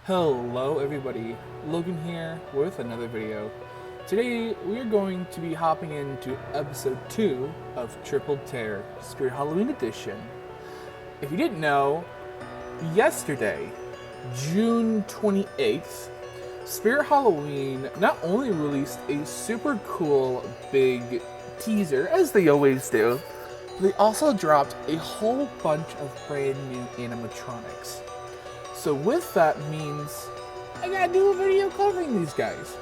Hello everybody, Logan here with another video. Today we are going to be hopping into episode 2 of Triple Tear Spirit Halloween Edition. If you didn't know, yesterday, June 28th, Spirit Halloween not only released a super cool big teaser, as they always do, they also dropped a whole bunch of brand new animatronics. So with that means I gotta do a video covering these guys.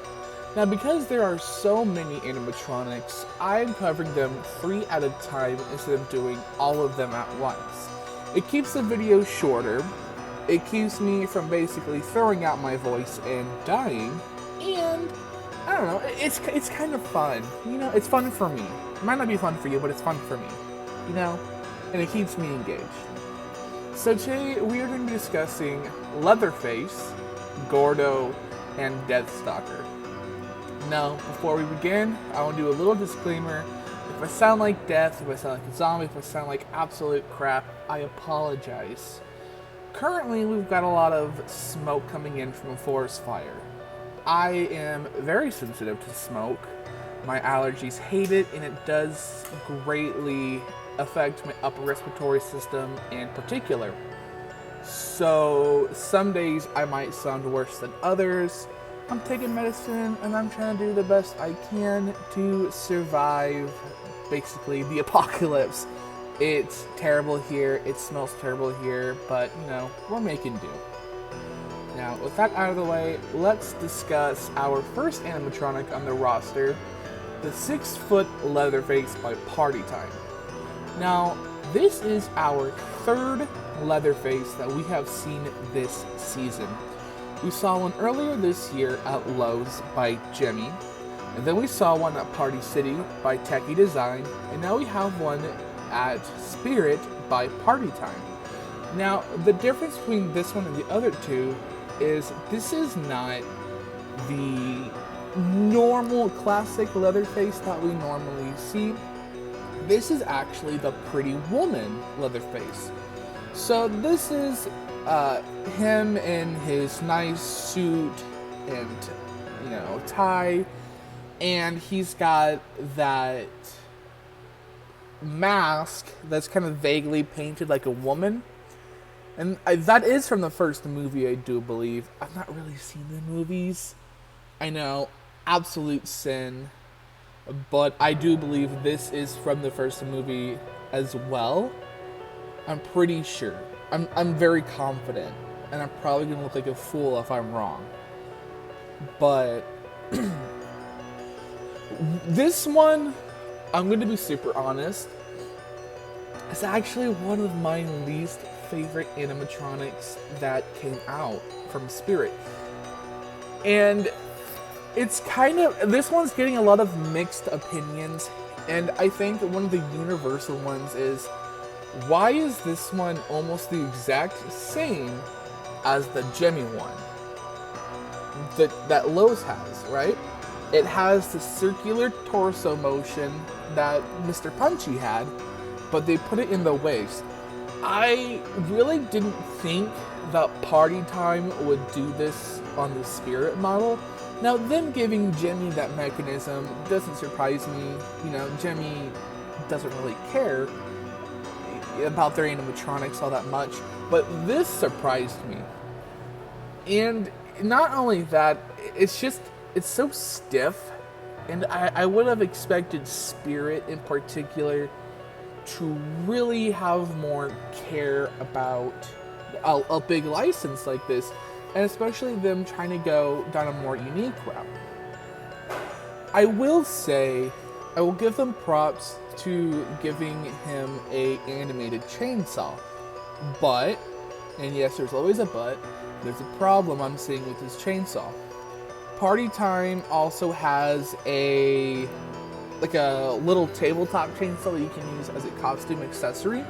Now because there are so many animatronics, I'm covering them 3 at a time instead of doing all of them at once. It keeps the video shorter, it keeps me from basically throwing out my voice and dying, and I don't know, it's kind of fun. You know, it's fun for me. It might not be fun for you, but it's fun for me. You know? And it keeps me engaged. So today we are going to be discussing Leatherface, Gourdo, and Stalker. Now, before we begin, I want to do a little disclaimer. If I sound like death, if I sound like a zombie, if I sound like absolute crap, I apologize. Currently, we've got a lot of smoke coming in from a forest fire. I am very sensitive to smoke. My allergies hate it, and it does greatly affect my upper respiratory system in particular. So some days I might sound worse than others. I'm taking medicine and I'm trying to do the best I can to survive basically the apocalypse. It's terrible here, it smells terrible here, but you know, we're making do. Now with that out of the way, let's discuss our first animatronic on the roster, the 6-foot Leatherface by Party Time. Now, this is our 3rd Leatherface that we have seen this season. We saw one earlier this year at Lowe's by Jimmy, and then we saw one at Party City by Techie Design, and now we have one at Spirit by Party Time. Now, the difference between this one and the other two is this is not the normal classic Leatherface that we normally see. This is actually the Pretty Woman Leatherface. So this is him in his nice suit and, you know, tie, and he's got that mask that's kind of vaguely painted like a woman. And that is from the first movie, I do believe. I've not really seen the movies. I know, absolute sin. But I do believe this is from the first movie as well. I'm pretty sure. I'm very confident. And I'm probably going to look like a fool if I'm wrong. But this one, I'm going to be super honest, it's actually one of my least favorite animatronics that came out from Spirit. And it's kind of, this one's getting a lot of mixed opinions, and I think one of the universal ones is, why is this one almost the exact same as the Jimmy one that Lowe's has, right? It has the circular torso motion that Mr. Punchy had, but they put it in the waist. I really didn't think that Party Time would do this on the Spirit model. Now, them giving Jimmy that mechanism doesn't surprise me. You know, Jimmy doesn't really care about their animatronics all that much, but this surprised me. And not only that, it's so stiff, and I would have expected Spirit in particular to really have more care about a big license like this, and especially them trying to go down a more unique route. I will say, I will give them props to giving him a animated chainsaw. But, and yes, there's always a but, there's a problem I'm seeing with this chainsaw. Party Time also has a little tabletop chainsaw that you can use as a costume accessory.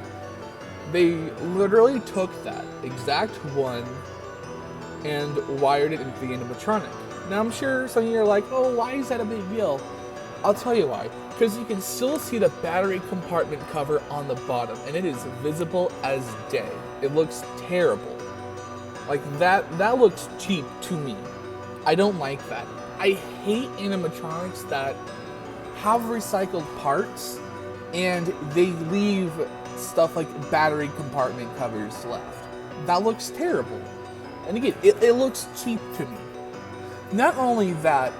They literally took that exact one and wired it into the animatronic. Now I'm sure some of you are like, oh, why is that a big deal? I'll tell you why. Because you can still see the battery compartment cover on the bottom, and it is visible as day. It looks terrible. Like, that looks cheap to me. I don't like that. I hate animatronics that have recycled parts and they leave stuff like battery compartment covers left. That looks terrible. And again, it looks cheap to me. Not only that,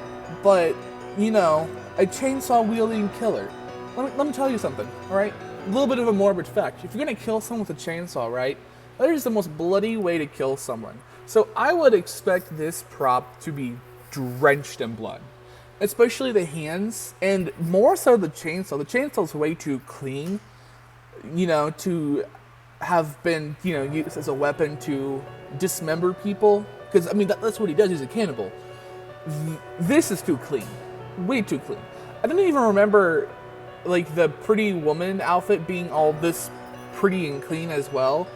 but, you know, a chainsaw wielding killer. Let me tell you something, alright? A little bit of a morbid fact. If you're gonna kill someone with a chainsaw, right? That is the most bloody way to kill someone. So I would expect this prop to be drenched in blood. Especially the hands, and more so the chainsaw. The chainsaw's way too clean, you know, to have been, you know, used as a weapon to dismember people. Because, I mean, that's what he does. He's a cannibal. This is too clean. Way too clean. I don't even remember, like, the Pretty Woman outfit being all this pretty and clean as well.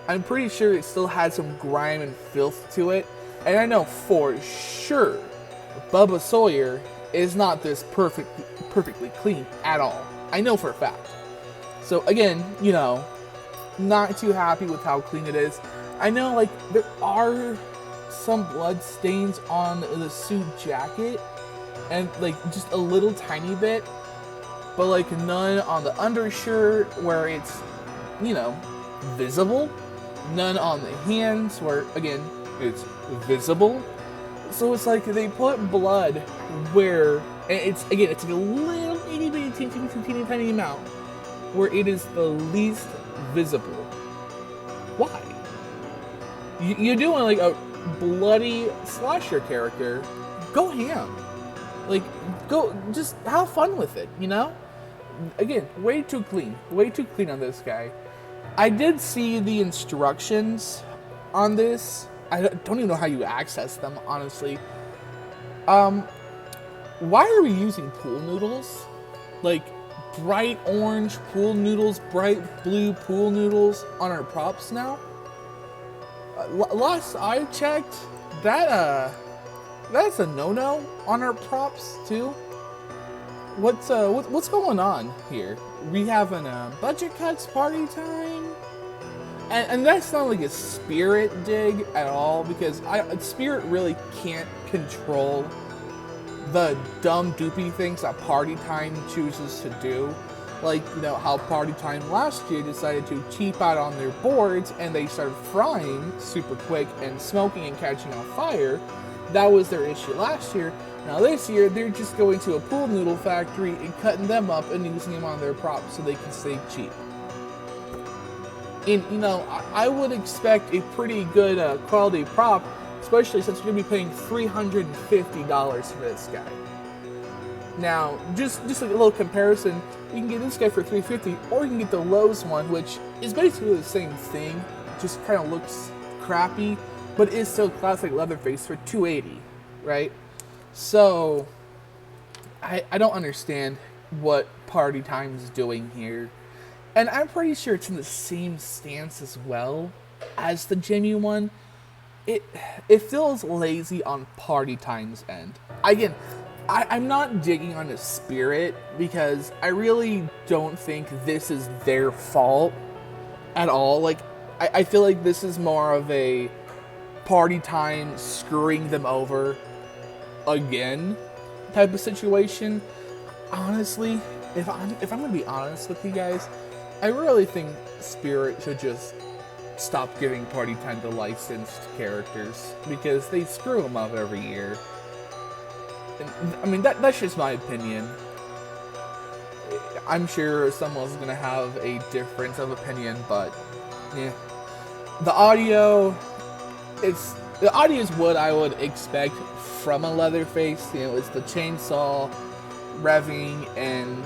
I'm pretty sure it still had some grime and filth to it. And I know for sure Bubba Sawyer is not this perfectly clean at all. I know for a fact. So again, you know, not too happy with how clean it is. I know, like, there are some blood stains on the suit jacket, and like just a little tiny bit, but like none on the undershirt where it's, you know, visible. None on the hands where, again, it's visible. So it's like they put blood where, and it's, again, it's like a little itty bitty teeny tiny amount where it is the least visible. Why? You're doing like a bloody slasher character. Go ham. Like, go, just have fun with it, you know? Again, way too clean on this guy. I did see the instructions on this. I don't even know how you access them, honestly. Why are we using pool noodles? Like, bright orange pool noodles, bright blue pool noodles on our props now? Last I checked, that's a no-no on our props too. What's going on here? We having a budget cuts party time? And that's not like a Spirit dig at all, because Spirit really can't control the dumb doopy things that Party Time chooses to do. Like, you know, how Party Time last year decided to cheap out on their boards and they started frying super quick and smoking and catching on fire. That was their issue last year. Now this year, they're just going to a pool noodle factory and cutting them up and using them on their props so they can stay cheap. And, you know, I would expect a pretty good quality prop, especially since you're going to be paying $350 for this guy. Now, just like a little comparison, you can get this guy for $350, or you can get the Lowe's one, which is basically the same thing, just kind of looks crappy, but is still classic Leatherface for $280, right? So, I don't understand what Party Time is doing here. And I'm pretty sure it's in the same stance as well as the Jimmy one. It feels lazy on Party Time's end. Again, I'm not digging on the Spirit, because I really don't think this is their fault at all. Like, I feel like this is more of a Party Time screwing them over again type of situation. Honestly, if I'm gonna be honest with you guys, I really think Spirit should just stop giving Party Time to licensed characters, because they screw them up every year. And, I mean, that's just my opinion. I'm sure someone's gonna have a difference of opinion, but yeah. The audio is what I would expect from a Leatherface. You know, it's the chainsaw revving and,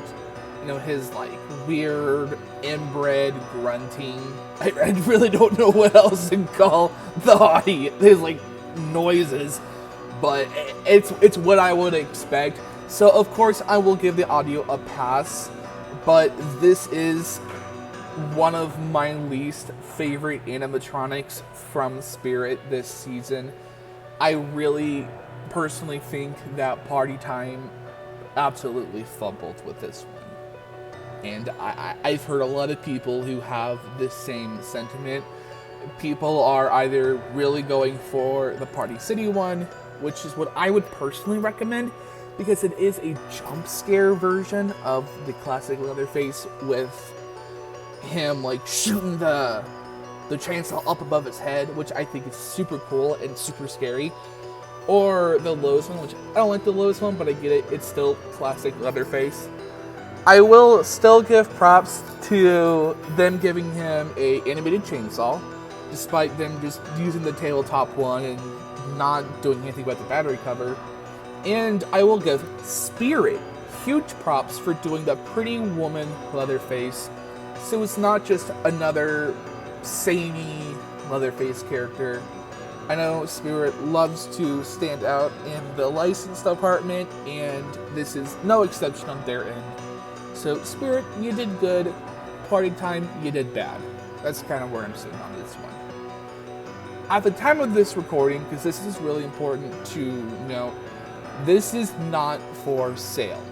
you know, his like weird inbred grunting. I really don't know what else to call the audio. His like noises, but it's what I would expect. So of course I will give the audio a pass, but this is one of my least favorite animatronics from Spirit this season. I really personally think that Party Time absolutely fumbled with this one. And I've heard a lot of people who have the same sentiment. people are either really going for the Party City one, which is what I would personally recommend, because it is a jump scare version of the classic Leatherface, with him like shooting the chainsaw up above his head, which I think is super cool and super scary. Or the lowest one, which I don't like the lowest one, but I get it. It's still classic Leatherface. I will still give props to them giving him a animated chainsaw, despite them just using the tabletop one and not doing anything about the battery cover. And I will give Spirit huge props for doing the pretty woman Leatherface, so it's not just another samey Leatherface character. I know Spirit loves to stand out in the licensed department, and this is no exception on their end. So Spirit, you did good. Party Time, you did bad. That's kind of where I'm sitting on this one. At the time of this recording, because this is really important to note, this is not for sale.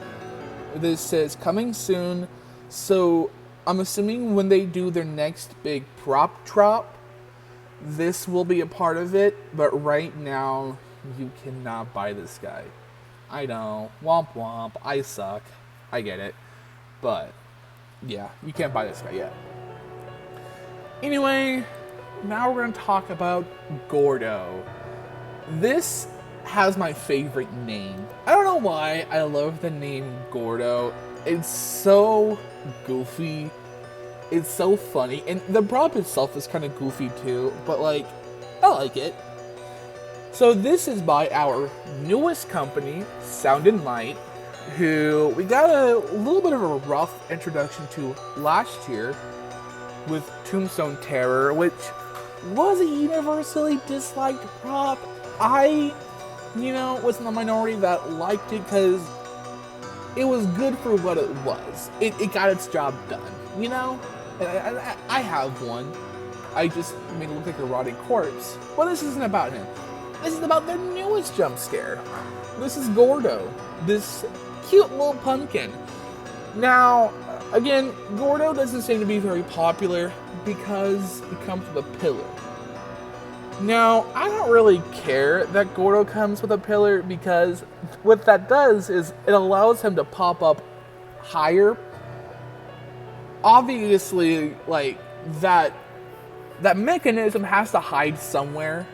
This says coming soon, so I'm assuming when they do their next big prop drop, this will be a part of it, but right now, you cannot buy this guy. I know, womp womp, I suck, I get it, but yeah, you can't buy this guy yet. Anyway, now we're going to talk about Gourdo. This has my favorite name. I don't know why I love the name Gourdo. It's so goofy. It's so funny, and the prop itself is kind of goofy too, but like, I like it. So this is by our newest company, Sound and Light, who we got a little bit of a rough introduction to last year with Tombstone Terror, which was a universally disliked prop. I, was in the minority that liked it because it was good for what it was. It got its job done, I have one. I just made it look like a rotting corpse. Well, this isn't about him. This is about their newest jump scare. This is Gourdo, this cute little pumpkin. Now, again, Gourdo doesn't seem to be very popular because he comes with a pillar. Now, I don't really care that Gourdo comes with a pillar, because what that does is it allows him to pop up higher. Obviously, like, that mechanism has to hide somewhere,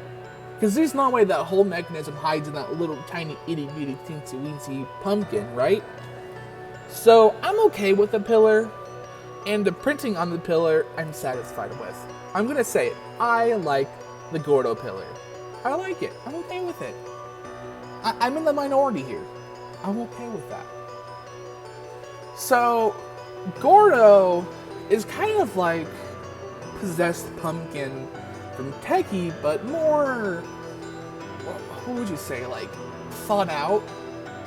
because there's no way that whole mechanism hides in that little tiny itty bitty teensy weensy pumpkin, right? So I'm okay with the pillar, and the printing on the pillar I'm satisfied with. I'm gonna say it, I like the Gourdo pillar. I like it. I'm okay with it. I'm in the minority here. I'm okay with that. So Gourdo is kind of like possessed pumpkin from Techie, but more, what would you say, like, thought out?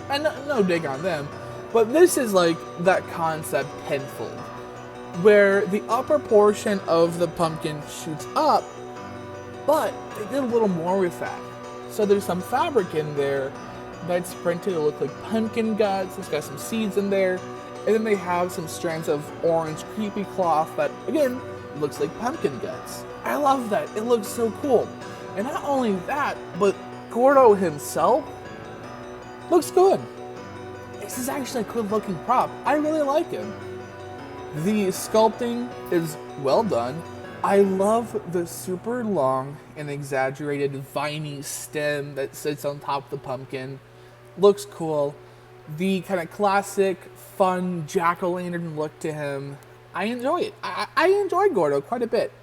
And no dig on them, but this is like that concept tenfold, where the upper portion of the pumpkin shoots up, but they did a little more with that. So there's some fabric in there that's printed to look like pumpkin guts. It's got some seeds in there. And then they have some strands of orange creepy cloth that, again, looks like pumpkin guts. I love that. It looks so cool. And not only that, but Gourdo himself looks good. This is actually a good looking prop. I really like him. The sculpting is well done. I love the super long and exaggerated viney stem that sits on top of the pumpkin. Looks cool. The kind of classic, fun jack-o'-lantern look to him. I enjoy it. I enjoy Gourdo quite a bit.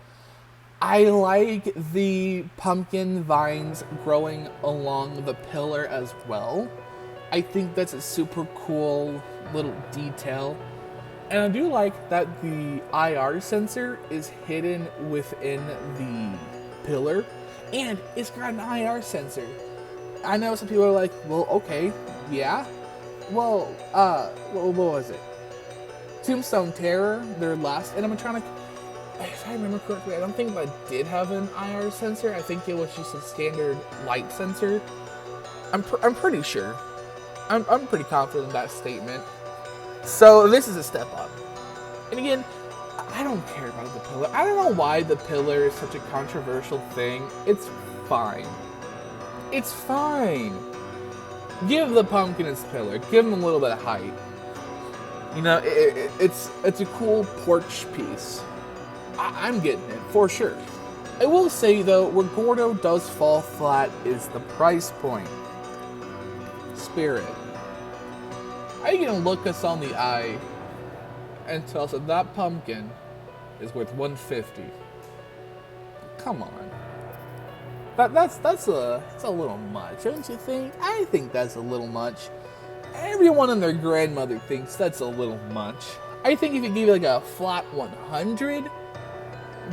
I like the pumpkin vines growing along the pillar as well. I think that's a super cool little detail. And I do like that the IR sensor is hidden within the pillar, and it's got an IR sensor. I know some people are like, well, okay, yeah. Well, what was it? Tombstone Terror, their last animatronic. If I remember correctly, I don't think that did have an IR sensor. I think it was just a standard light sensor. I'm pretty sure. I'm pretty confident in that statement. So this is a step up. And again, I don't care about the pillar. I don't know why the pillar is such a controversial thing. It's fine. It's fine. Give the pumpkin its pillar. Give him a little bit of height. You know, it's a cool porch piece. I'm getting it, for sure. I will say, though, where Gourdo does fall flat is the price point. Spirit. Are you going to look us on the eye and tell us that pumpkin is worth $150? Come on. That's a little much, don't you think? I think that's a little much. Everyone and their grandmother thinks that's a little much. I think if you gave it like a flat 100,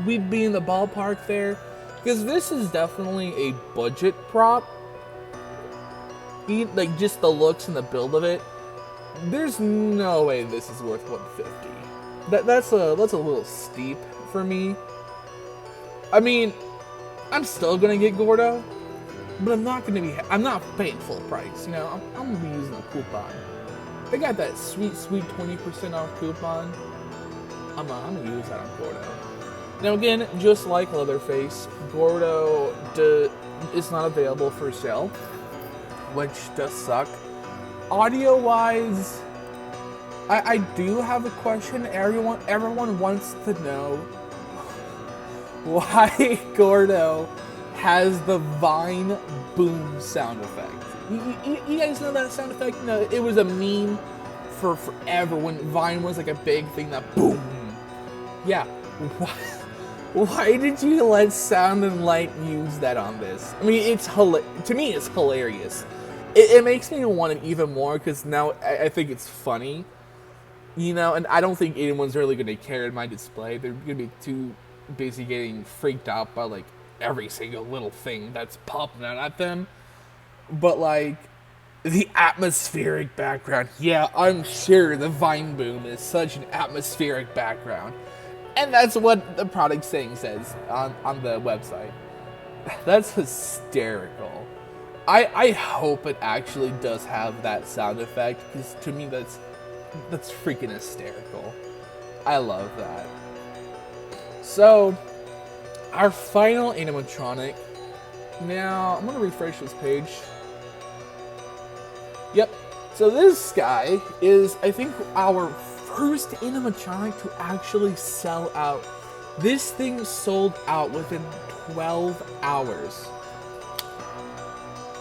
we'd be in the ballpark there. Because this is definitely a budget prop. Like, just the looks and the build of it. There's no way this is worth 150. That's a little steep for me. I mean, I'm still gonna get Gourdo, but I'm not paying full price. You know, I'm gonna be using a coupon. They got that sweet 20% off coupon. I'm gonna use that on Gourdo. Now again, just like Leatherface, Gourdo is not available for sale, which does suck. Audio-wise, I do have a question. Everyone wants to know why Gourdo has the Vine boom sound effect. You guys know that sound effect? You know, it was a meme for forever when Vine was like a big thing, that boom. Yeah. Why did you let Sound and Light use that on this? I mean, to me, it's hilarious. It makes me want it even more because now I think it's funny, you know, and I don't think anyone's really going to care in my display. They're going to be too busy getting freaked out by, like, every single little thing that's popping out at them. But, like, the atmospheric background, yeah, I'm sure the Vine boom is such an atmospheric background. And that's what the product saying says on the website. That's hysterical. I hope it actually does have that sound effect, because to me that's freaking hysterical. I love that. So, our final animatronic. Now, I'm going to refresh this page. Yep. So this guy is, I think, our first animatronic to actually sell out. This thing sold out within 12 hours.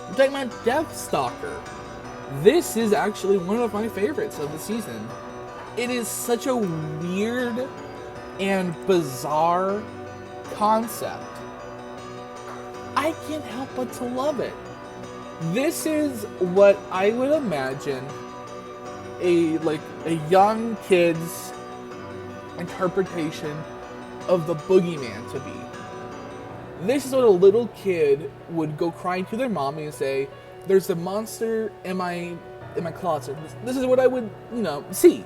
I'm talking about Stalker. This is actually one of my favorites of the season. It is such a weird and bizarre concept. I can't help but to love it. This is what I would imagine a young kid's interpretation of the boogeyman to be. This is what a little kid would go crying to their mommy and say, "There's a monster in my closet." This is what I would, see.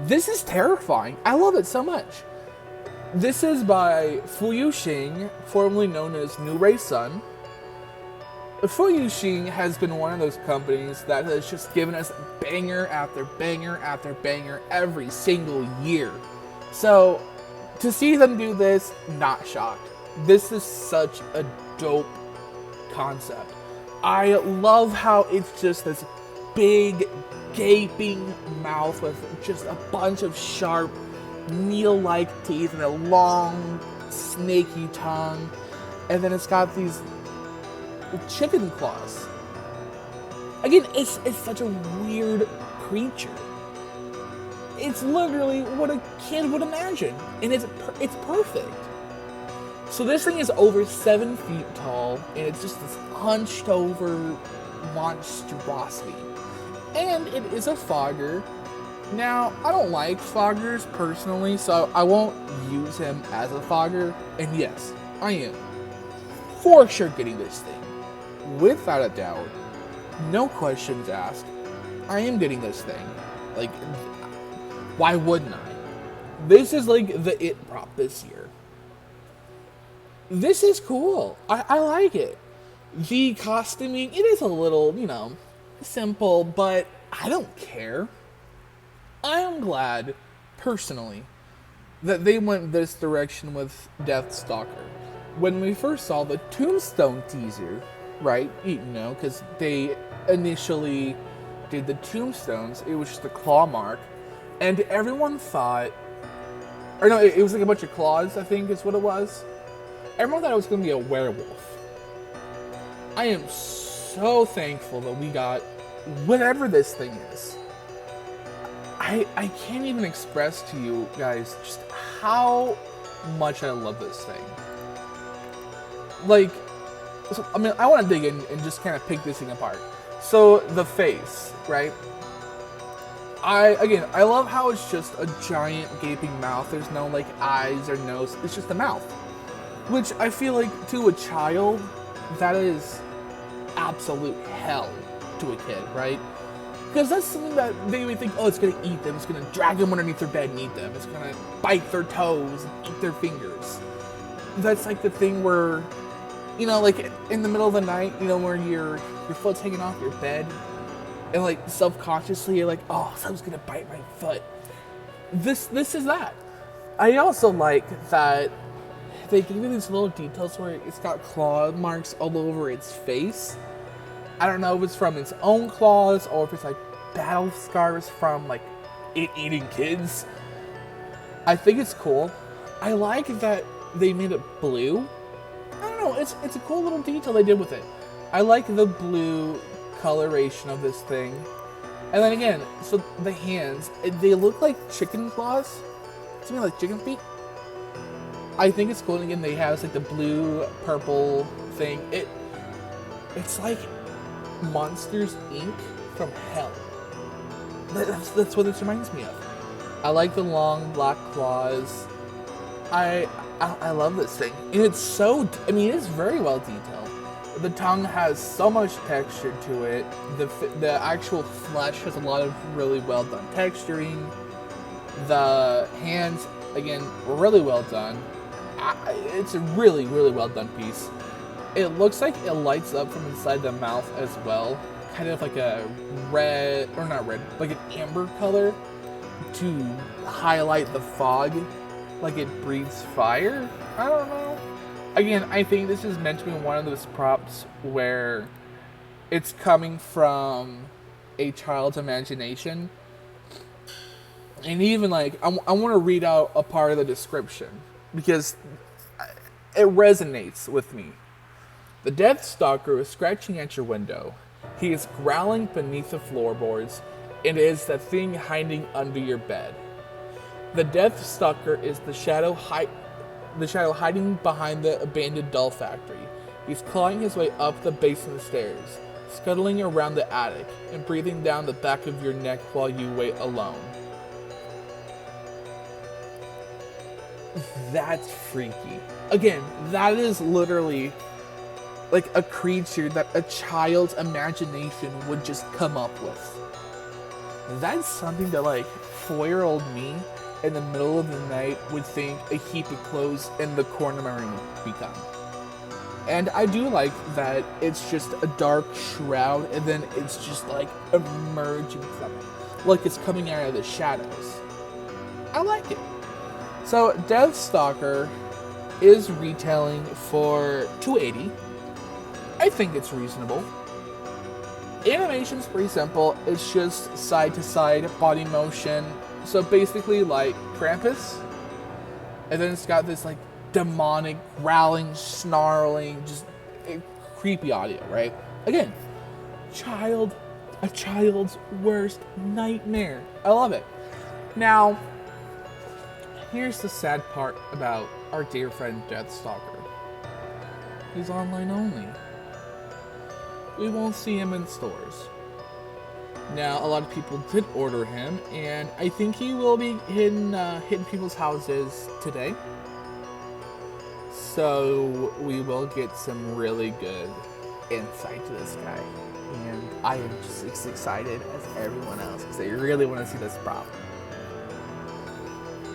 This is terrifying. I love it so much. This is by Fuyuxing, formerly known as New Ray Sun. Fuyuxing has been one of those companies that has just given us banger after banger after banger every single year. So, to see them do this, not shocked. This is such a dope concept. I love how it's just this big, gaping mouth with just a bunch of sharp, needle-like teeth and a long, snaky tongue. And then it's got these chicken claws. Again, it's such a weird creature. It's literally what a kid would imagine, and it's perfect. So this thing is over 7 feet tall, and it's just this hunched over monstrosity. And it is a fogger. Now, I don't like foggers personally, so I won't use him as a fogger. And yes, I am for sure getting this thing. Without a doubt, no questions asked, I am getting this thing. Like, why wouldn't I? This is like the it prop this year. This is cool. I like it. The costuming, it is a little, simple, but I don't care. I am glad, personally, that they went this direction with Deathstalker. When we first saw the Tombstone teaser, right, you know, because they initially did the tombstones, it was just a claw mark, and everyone thought, or no, it was like a bunch of claws, I think is what it was. Everyone thought it was going to be a werewolf. I am so thankful that we got whatever this thing is. I can't even express to you guys just how much I love this thing. Like, so, I mean, I want to dig in and just kind of pick this thing apart. So, the face, right? I love how it's just a giant gaping mouth. There's no, like, eyes or nose. It's just a mouth. Which I feel like, to a child, that is absolute hell to a kid, right? Because that's something that they would think, oh, it's going to eat them. It's going to drag them underneath their bed and eat them. It's going to bite their toes and eat their fingers. That's like the thing where, you know, like in the middle of the night, you know, where your foot's hanging off your bed, and like self-consciously you're like, oh, someone's gonna bite my foot. This is that. I also like that they give you these little details where it's got claw marks all over its face. I don't know if it's from its own claws or if it's like battle scars from like it eating kids. I think it's cool. I like that they made it blue. I don't know, it's a cool little detail they did with it. I like the blue coloration of this thing. And then again, so the hands, they look like chicken claws. Something like chicken feet. I think it's cool. And again, they have like the blue, purple thing. It's like Monsters Inc. from hell. That's what this reminds me of. I like the long black claws. I love this thing. And it's so, I mean, it is very well detailed. The tongue has so much texture to it. The actual flesh has a lot of really well done texturing. The hands, again, really well done. It's a really, really well done piece. It looks like it lights up from inside the mouth as well. Kind of like a red, or not red, like an amber color to highlight the fog. Like it breathes fire? I don't know. Again, I think this is meant to be one of those props where it's coming from a child's imagination. And even like, I want to read out a part of the description because it resonates with me. The Deathstalker is scratching at your window. He is growling beneath the floorboards, and it is the thing hiding under your bed. The Deathstalker is the shadow hiding behind the abandoned doll factory. He's clawing his way up the basement stairs, scuttling around the attic, and breathing down the back of your neck while you wait alone. That's freaky. Again, that is literally like a creature that a child's imagination would just come up with. That's something that like 4-year-old me in the middle of the night would think a heap of clothes in the corner of my room would become. And I do like that it's just a dark shroud and then it's just like emerging from it. Like it's coming out of the shadows. I like it. So Deathstalker is retailing for $280. I think it's reasonable. Animation's pretty simple. It's just side to side body motion. So basically like Krampus. And then it's got this like demonic growling, snarling, just creepy audio, right? Again, a child's worst nightmare. I love it. Now, here's the sad part about our dear friend Deathstalker. He's online only. We won't see him in stores. Now, a lot of people did order him, and I think he will be hitting people's houses today. So we will get some really good insight to this guy. And I am just as excited as everyone else because I really want to see this prop.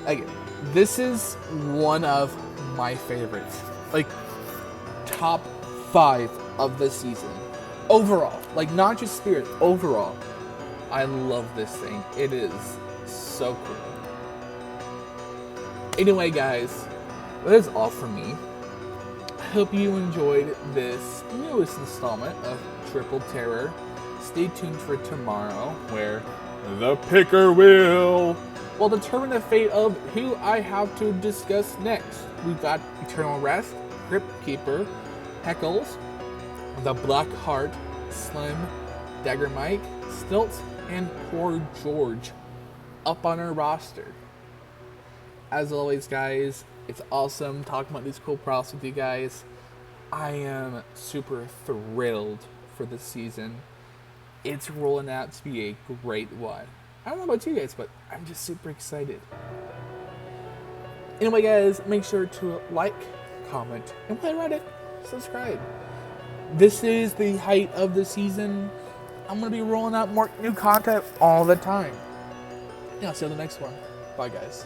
Again, this is one of my favorites. Like, top 5 of the season. Overall. Like, not just Spirit, overall. I love this thing. It is so cool. Anyway, guys, that is all from me. I hope you enjoyed this newest installment of Triple Terror. Stay tuned for tomorrow, where the picker will determine the fate of who I have to discuss next. We've got Eternal Rest, Crypt Keeper, Heckles, the Black Heart, Slim, Dagger Mike, Stilts, and Poor George up on our roster. As always, guys, it's awesome talking about these cool props with you guys. I am super thrilled for this season. It's rolling out to be a great one. I don't know about you guys, but I'm just super excited. Anyway, guys, make sure to like, comment, and while you're at it, subscribe. This is the height of the season. I'm going to be rolling out more new content all the time. Yeah, I'll see you on the next one. Bye, guys.